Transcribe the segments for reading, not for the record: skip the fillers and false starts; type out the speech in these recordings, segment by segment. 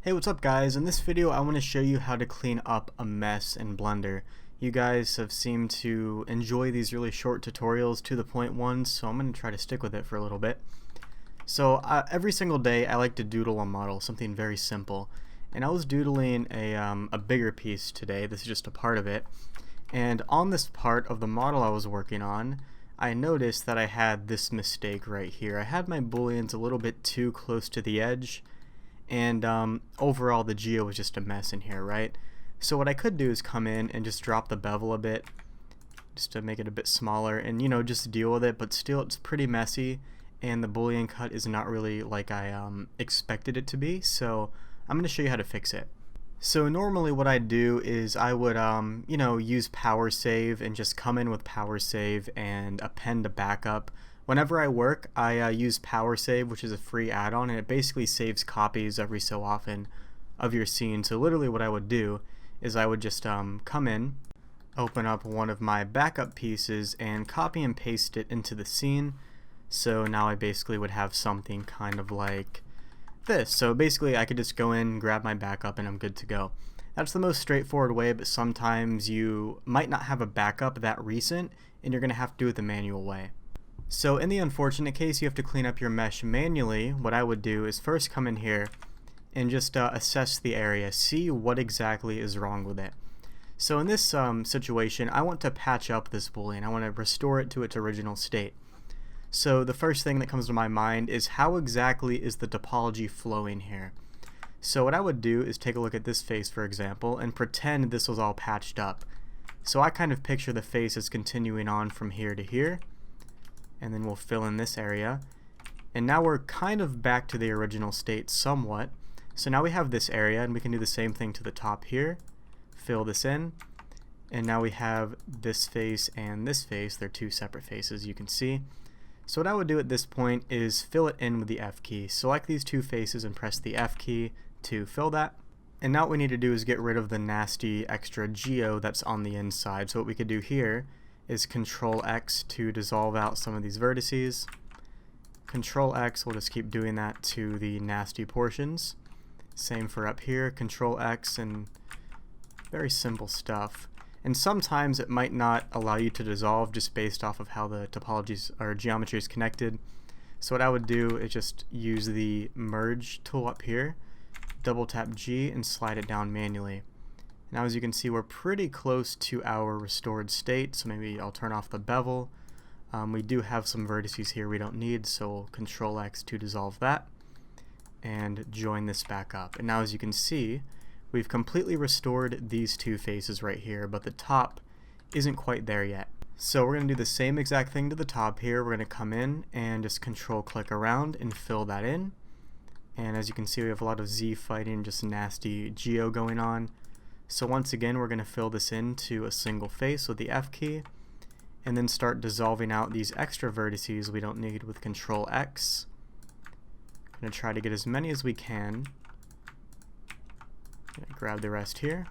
Hey, what's up guys? In this video I want to show you how to clean up a mess in Blender. You guys have seemed to enjoy these really short tutorials to the point ones, so I'm going to try to stick with it for a little bit. So every single day I like to doodle a model, something very simple. And I was doodling a bigger piece today. This is just a part of it. And on this part of the model I was working on, I noticed that I had this mistake right here. I had my booleans a little bit too close to the edge, and overall the geo was just a mess in here, right? So what I could do is come in and just drop the bevel a bit just to make it a bit smaller and just deal with it, but still it's pretty messy and the boolean cut is not really like I expected it to be, so I'm going to show you how to fix it. So normally what I do is I would use power save and just come in with power save and append a backup. Whenever I work, I use power save, which is a free add-on, and it basically saves copies every so often of your scene. So literally what I would do is I would just come in, open up one of my backup pieces and copy and paste it into the scene. So now I basically would have something kind of like this. So basically I could just go in, grab my backup, and I'm good to go. That's the most straightforward way, but sometimes you might not have a backup that recent and you're going to have to do it the manual way. So in the unfortunate case you have to clean up your mesh manually, what I would do is first come in here and just assess the area, see what exactly is wrong with it. So in this situation I want to patch up this boolean, I want to restore it to its original state. So the first thing that comes to my mind is how exactly is the topology flowing here. So what I would do is take a look at this face, for example, and pretend this was all patched up. So I kind of picture the face as continuing on from here to here, and then we'll fill in this area, and now we're kind of back to the original state somewhat. So now we have this area, and we can do the same thing to the top here, fill this in, and now we have this face and this face. They're two separate faces, you can see. So what I would do at this point is fill it in with the F key. Select these two faces and press the F key to fill that. And now what we need to do is get rid of the nasty extra geo that's on the inside. So what we could do here is Control X to dissolve out some of these vertices. Control X, we'll just keep doing that to the nasty portions. Same for up here, Control X, and very simple stuff. And sometimes it might not allow you to dissolve just based off of how the topologies or geometry is connected. So what I would do is just use the merge tool up here, double tap G and slide it down manually. Now as you can see we're pretty close to our restored state, so maybe I'll turn off the bevel. We do have some vertices here we don't need, so we'll Control X to dissolve that and join this back up. And now as you can see we've completely restored these two faces right here, but the top isn't quite there yet. So we're going to do the same exact thing to the top here. We're going to come in and just control click around and fill that in. And as you can see we have a lot of Z fighting, just nasty geo going on. So once again we're going to fill this into a single face with the F key and then start dissolving out these extra vertices we don't need with Control X. I'm going to try to get as many as we can. Grab the rest here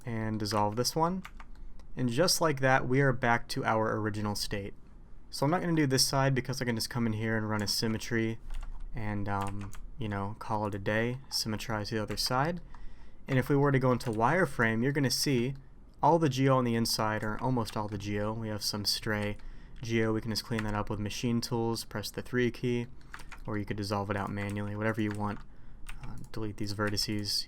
and dissolve this one. And just like that we are back to our original state. So I'm not going to do this side because I can just come in here and run a symmetry and call it a day, symmetrize the other side. And if we were to go into wireframe, you're going to see all the geo on the inside, or almost all the geo. We have some stray geo. We can just clean that up with machine tools, press the 3 key, or you could dissolve it out manually, whatever you want. Delete these vertices.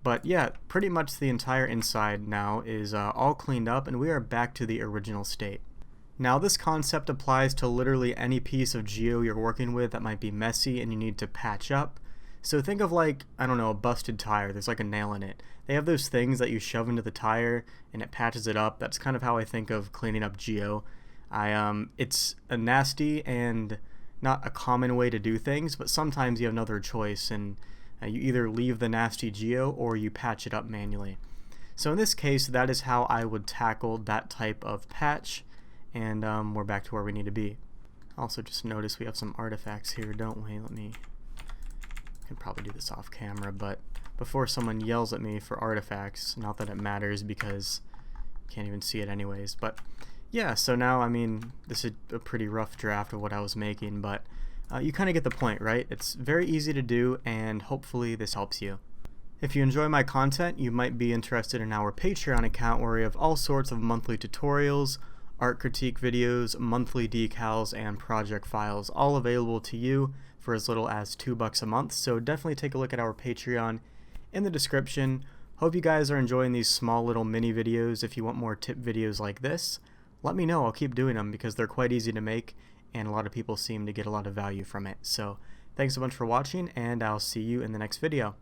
But yeah, pretty much the entire inside now is all cleaned up and we are back to the original state. Now this concept applies to literally any piece of geo you're working with that might be messy and you need to patch up. So think of like, I don't know, a busted tire. There's like a nail in it. They have those things that you shove into the tire and it patches it up. That's kind of how I think of cleaning up geo. It's a nasty and not a common way to do things, but sometimes you have another choice and you either leave the nasty geo or you patch it up manually. So in this case that is how I would tackle that type of patch, and we're back to where we need to be. Also just notice we have some artifacts here, don't we? I can probably do this off camera, but before someone yells at me for artifacts, not that it matters because you can't even see it anyways, but yeah, so now I mean this is a pretty rough draft of what I was making, but You kind of get the point, right? It's very easy to do, and hopefully this helps you. If you enjoy my content, you might be interested in our Patreon account where we have all sorts of monthly tutorials, art critique videos, monthly decals, and project files, all available to you for as little as $2 a month. So definitely take a look at our Patreon in the description. Hope you guys are enjoying these small little mini videos. If you want more tip videos like this, let me know. I'll keep doing them because they're quite easy to make and a lot of people seem to get a lot of value from it. So thanks so much for watching, and I'll see you in the next video.